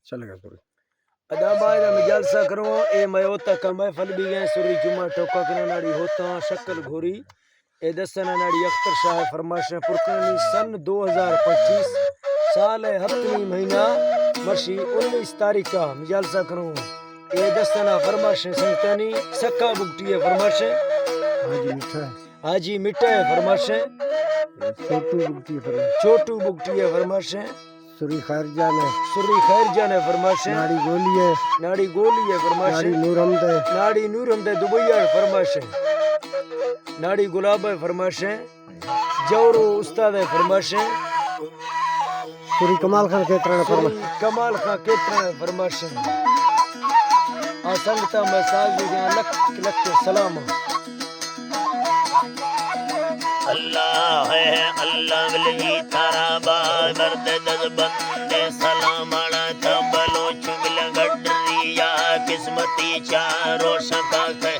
चलेगा पूरी अदाबाद में जलसा करो ए मयोता का महफल भी गए सुरी जुमा टोका कना नाड़ी होता शक्ल घोरी ए दसना नाड़ी अख्तर शाह फरमाश पुरकनी सन 2025 साल है हफ्तवी महीना मर्शी 19 तारीख का जलसा करो ए दसना फरमाश संगतानी सक्का बुगटी है फरमाश हाजी मिठा है हाजी मिठा है फरमाश छोटू बुगटी है फरमाश छोटू बुगटी है फरमाश सुरी खैर जाने खैर जाने फरमाश नाड़ी गोली है फरमाश नाड़ी नूरम दे दुबैया फरमाश नाड़ी गुलाब है फरमाश जौरो उस्ताद है फरमाश सुरी कमाल खान केतरा है फरमाश संगता में साजी लख लख सलाम अल्लाह है अल्लाह मिली तारा मर्द दस बंदे सलाम आला तबलो चुगल गडरिया किस्मती चारो शका के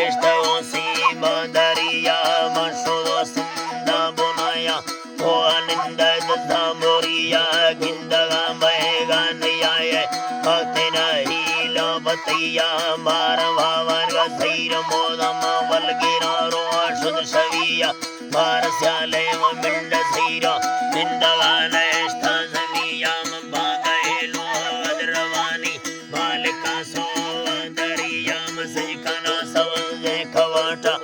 इश्तों सी बदरिया मशो सिंदा बुनाया ओ अनिंदा ददा मोरिया गिंदगा महेगा नयाए फतेना हीला बतिया मारवा वर सैर मोदम वलगिरा रो शुद्ध शविया बारस्याले व मिंड सीरा मिंडवाना इष्टा जमिया बागेलो अदरवानी मालिका सो दरिया मसजकना सवजे खवाटा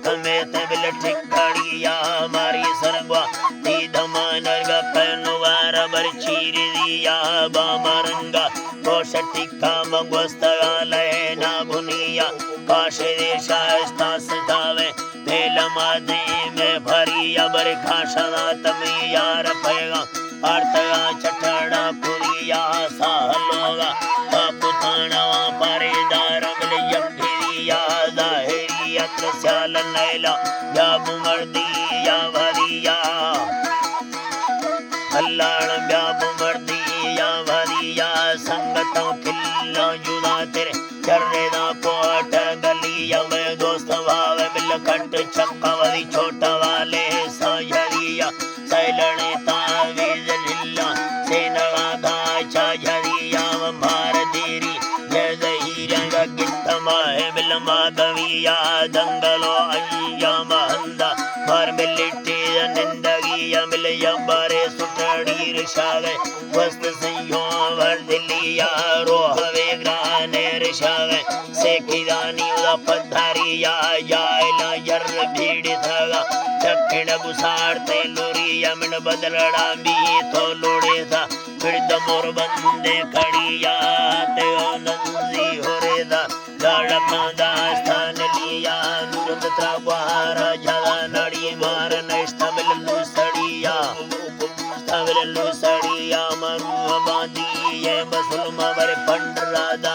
कमे तबिल ठिकाड़िया मारी सरगवा ती धमानरगा कनुवार बर चीरिया बामरंगा कोशटिका मगवस्तगा लेना बुनिया काशे शास्ता सदावे पेलमादे में भरी अबर खाशना तमी यार पैगा अर्थगा चटड़ा पुरिया साहलोगा पुताना परेदार मिल यम्भिरिया दाहिरिया त्रस्याल नैला या बुमर्दिया भरिया अल्लाह या बुमर्दिया भरिया संगतों खिल्ला जुदा तेरे चरने दा कोट गलिया में दोस्त भाव मिल कट चक्कावरी छोटा वाले सायरिया सैलने तावीज लिल्ला सेनगा गाचा झरिया मार देरी जय जहीरा गित्तमा है मिल माधविया दंगलो अय्या महंदा मार मिलिटे निंदगिया मिल यबारे सुटड़ी रिशावे वस्त संयो भर दिलिया रोहवे ग्राने रिशावे सेकिदानी उदा पधारिया जायला यर भीड़ थगा चक्किण बुसारते लोरिया मिन बदलड़ा भी तो लोड़े था फिर दमोर बंदे खड़िया ते नंदी होरे दा गाड़ा मादा स्थान लिया नुरत त्रावारा जगा नड़ी मार नष्ट मिल लुसड़िया तमिल लुसड़िया मरु बादी ये बसुल मवर पंडरादा